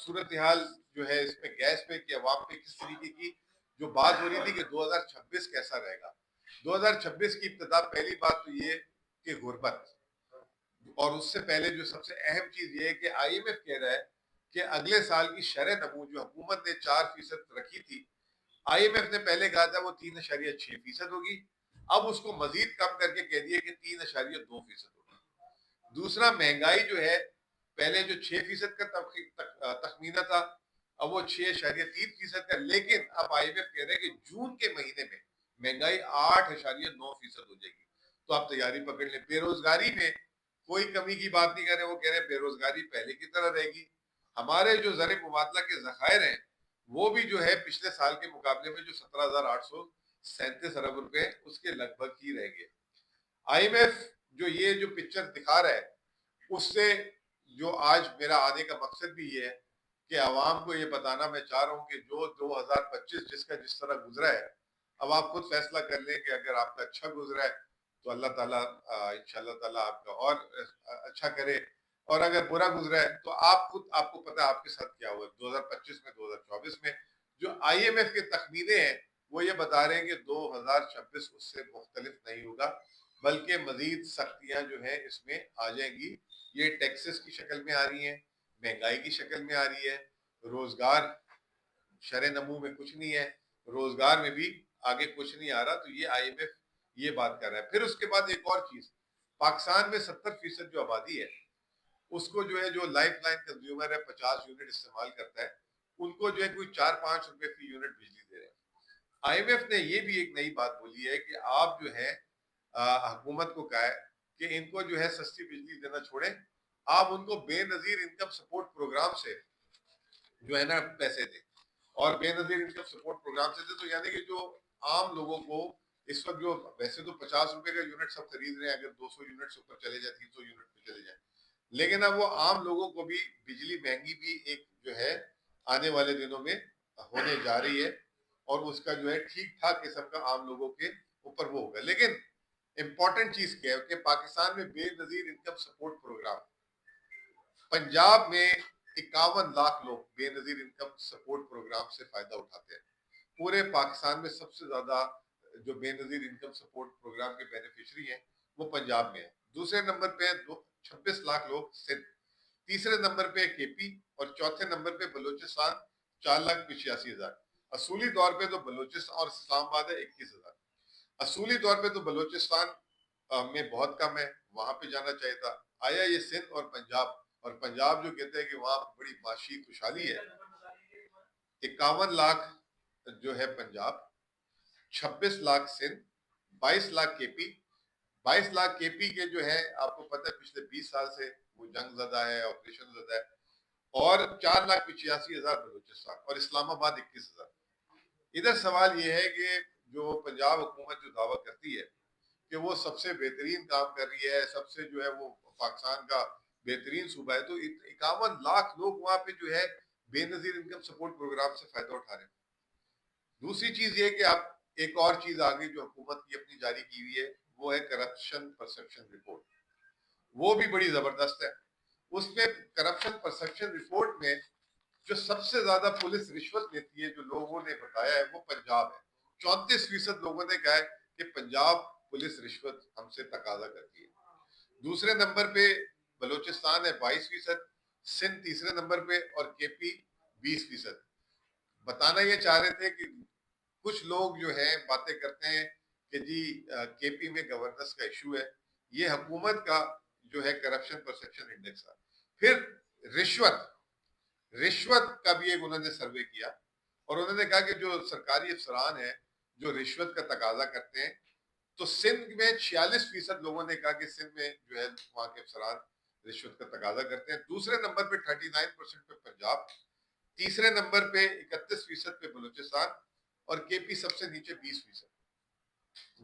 صورتحال جو ہے اس میں گیس پہ کہ عوام پہ کس طریقے کی جو بات ہو رہی تھی کہ 2026 کیسا رہے گا. 2026 کی ابتدا پہلی بات تو یہ کہ غربت، اور اس سے پہلے جو سب سے اہم چیز یہ ہے کہ آئی ایم ایف کہہ رہا ہے کہ اگلے سال کی شرح نمو جو حکومت نے 4% رکھی تھی، آئی ایم ایف نے پہلے کہا تھا وہ 3.6% ہوگی، اب اس کو مزید کم کر کے کہہ دیا کہ 3.2% ہوگی. دوسرا، مہنگائی جو ہے پہلے جو 6% کا تخمینہ تھا اب وہ 6.3% کا، لیکن اب آئی ایم ایف کہہ رہے ہیں کہ جون کے مہینے میں مہنگائی 8.9% ہو جائے گی. تو آپ تیاری پکڑ لیں. بے روزگاری میں کوئی کمی کی بات نہیں کر رہے، وہ کہہ رہے ہیں بے روزگاری پہلے کی طرح رہے گی. ہمارے جو زر مبادلہ کے ذخائر ہیں وہ بھی جو ہے پچھلے سال کے مقابلے میں جو 17,837 ارب روپے اس کے لگ بھگ ہی رہ گئے. آئی ایم ایف جو جو پکچر دکھا رہا ہے اس سے جو آج میرا آنے کا مقصد بھی یہ ہے کہ عوام کو یہ بتانا میں چاہ رہا ہوں کہ جو 2025 جس کا جس طرح گزرا ہے، اب آپ خود فیصلہ کر لیں کہ اگر آپ کا اچھا گزرا ہے تو اللہ تعالیٰ انشاءاللہ تعالیٰ آپ کا اور اچھا کرے، اور اگر برا گزرا ہے تو آپ کو پتہ آپ کے ساتھ کیا ہوا ہے. 2025 میں 2024 میں جو آئی ایم ایف کے تخمینے ہیں وہ یہ بتا رہے ہیں کہ 2026 اس سے مختلف نہیں ہوگا، بلکہ مزید سختیاں جو ہیں اس میں آ جائیں گی. یہ ٹیکسز کی شکل میں آ رہی ہیں، مہنگائی کی شکل میں آ رہی ہے، روزگار شرح نمو میں کچھ نہیں ہے، روزگار میں بھی آگے کچھ نہیں آ رہا. تو یہ آئی ایم ایف یہ بات کر رہا ہے. پھر اس کے بعد ایک اور چیز، پاکستان میں 70% جو آبادی ہے اس کو جو ہے جو لائف لائن کنزیومر ہے 50 یونٹ استعمال کرتا ہے، ان کو جو ہے کوئی 4-5 روپے فی یونٹ بجلی دے رہے ہیں. آئی ایم ایف نے یہ بھی ایک نئی بات بولی ہے کہ آپ جو ہے حکومت کو کہا ہے کہ ان کو جو ہے سستی بجلی دینا چھوڑیں، آپ ان کو بے نظیر انکم سپورٹ پروگرام سے جو ہے نا پیسے دیں. اور بے نظیر انکم سپورٹ پروگرام سے دیں تو یعنی کہ جو عام لوگوں کو اس وقت جو ویسے تو 50 روپے کا یونٹ سب خرید رہے ہیں، اگر 200 یونٹ سے اوپر چلے جائیں 300 یونٹ پہ چلے جائیں، لیکن اب وہ عام لوگوں کو بھی بجلی مہنگی بھی ایک جو ہے آنے والے دنوں میں ہونے جا رہی ہے، اور اس کا جو ہے ٹھیک ٹھاک قسم کا عام لوگوں کے اوپر وہ ہوگا. لیکن امپورٹنٹ چیز کیا ہے کہ پاکستان میں بے نظیر انکم سپورٹ پروگرام، پنجاب میں 51 لاکھ لوگ بے نظیر انکم سپورٹ پروگرام سے فائدہ اٹھاتے ہیں. پورے پاکستان میں سب سے زیادہ جو بے نظیر انکم سپورٹ پروگرام کے بینیفیشری ہیں وہ پنجاب میں ہیں. دوسرے نمبر پہ 26 لاکھ لوگ سندھ، تیسرے نمبر پہ کے پی، اور چوتھے نمبر پہ بلوچستان 4,85,000. اصولی طور پہ تو بلوچستان اور اسلام آباد ہے 21,000. اصولی طور پہ تو بلوچستان میں بہت کم ہے، وہاں پہ جانا چاہیے تھا. آیا یہ سندھ اور پنجاب جو کہتے ہیں کہ وہاں بڑی معاشی خوشحالی ہے. 51 لاکھ جو ہے پنجاب، 26 لاکھ سندھ، 22 لاکھ کے پی. 22 لاکھ کے پی کے جو ہے آپ کو پتہ ہے پچھلے 20 سال سے وہ جنگ زدہ ہے، آپریشن زدہ ہے. اور 4,85,000 بلوچستان، اور اسلام آباد 21,000. ادھر سوال یہ ہے کہ جو پنجاب حکومت جو دعویٰ کرتی ہے کہ وہ سب سے بہترین کام کر رہی ہے، سب سے جو ہے وہ پاکستان کا بہترین صوبہ ہے، تو 51 لاکھ لوگ وہاں پہ جو ہے بے نظیر انکم سپورٹ پروگرام سے فائدہ اٹھا رہے ہیں. دوسری چیز یہ کہ آپ ایک اور چیز آگے جو حکومت کی اپنی جاری کی ہوئی ہے وہ ہے کرپشن پرسپشن رپورٹ. وہ بھی بڑی زبردست ہے. اس میں کرپشن پرسپشن رپورٹ میں جو سب سے زیادہ پولیس رشوت لیتی ہے جو لوگوں نے بتایا ہے وہ پنجاب ہے. 34% لوگوں نے کہا ہے کہ پنجاب پولیس رشوت ہم سے تقاضا کرتی ہے. دوسرے نمبر پہ بلوچستان ہے 22%، سندھ تیسرے نمبر پہ، اور کے پی 20%. بتانا یہ چاہ رہے تھے کہ کچھ لوگ جو ہیں باتیں کرتے ہیں کہ جی کے پی میں گورننس کا ایشو ہے. یہ حکومت کا جو ہے کرپشن پرسپشن انڈیکس ہے. پھر رشوت کا بھی ایک انہوں نے سروے کیا، اور انہوں نے کہا کہ جو سرکاری افسران ہیں جو رشوت کا تقاضا کرتے ہیں، تو سندھ میں 46% لوگوں نے کہا کہ سندھ میں جو ہے وہاں کے افسران رشوت کا تقاضا کرتے ہیں. دوسرے نمبر پہ 39% پہ پنجاب، تیسرے نمبر پہ 31% پہ بلوچستان، اور کے پی سب سے نیچے 20%.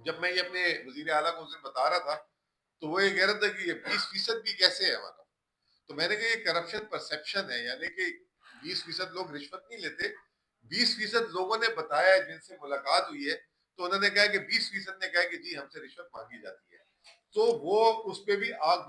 جب میں یہ اپنے وزیر اعلیٰ کو اس دن بتا رہا تھا تو وہ یہ کہہ رہا تھا کہ یہ 20% بھی کیسے ہے ہمارا. تو میں نے کہا یہ کرپشن پرسپشن ہے، یعنی کہ 20% لوگ رشوت نہیں لیتے. 20% لوگوں نے بتایا ہے جن سے ملاقات ہوئی ہے، تو انہوں نے کہا کہ 20% نے کہا کہ جی ہم سے رشوت مانگی جاتی ہے. تو وہ اس پہ بھی آگ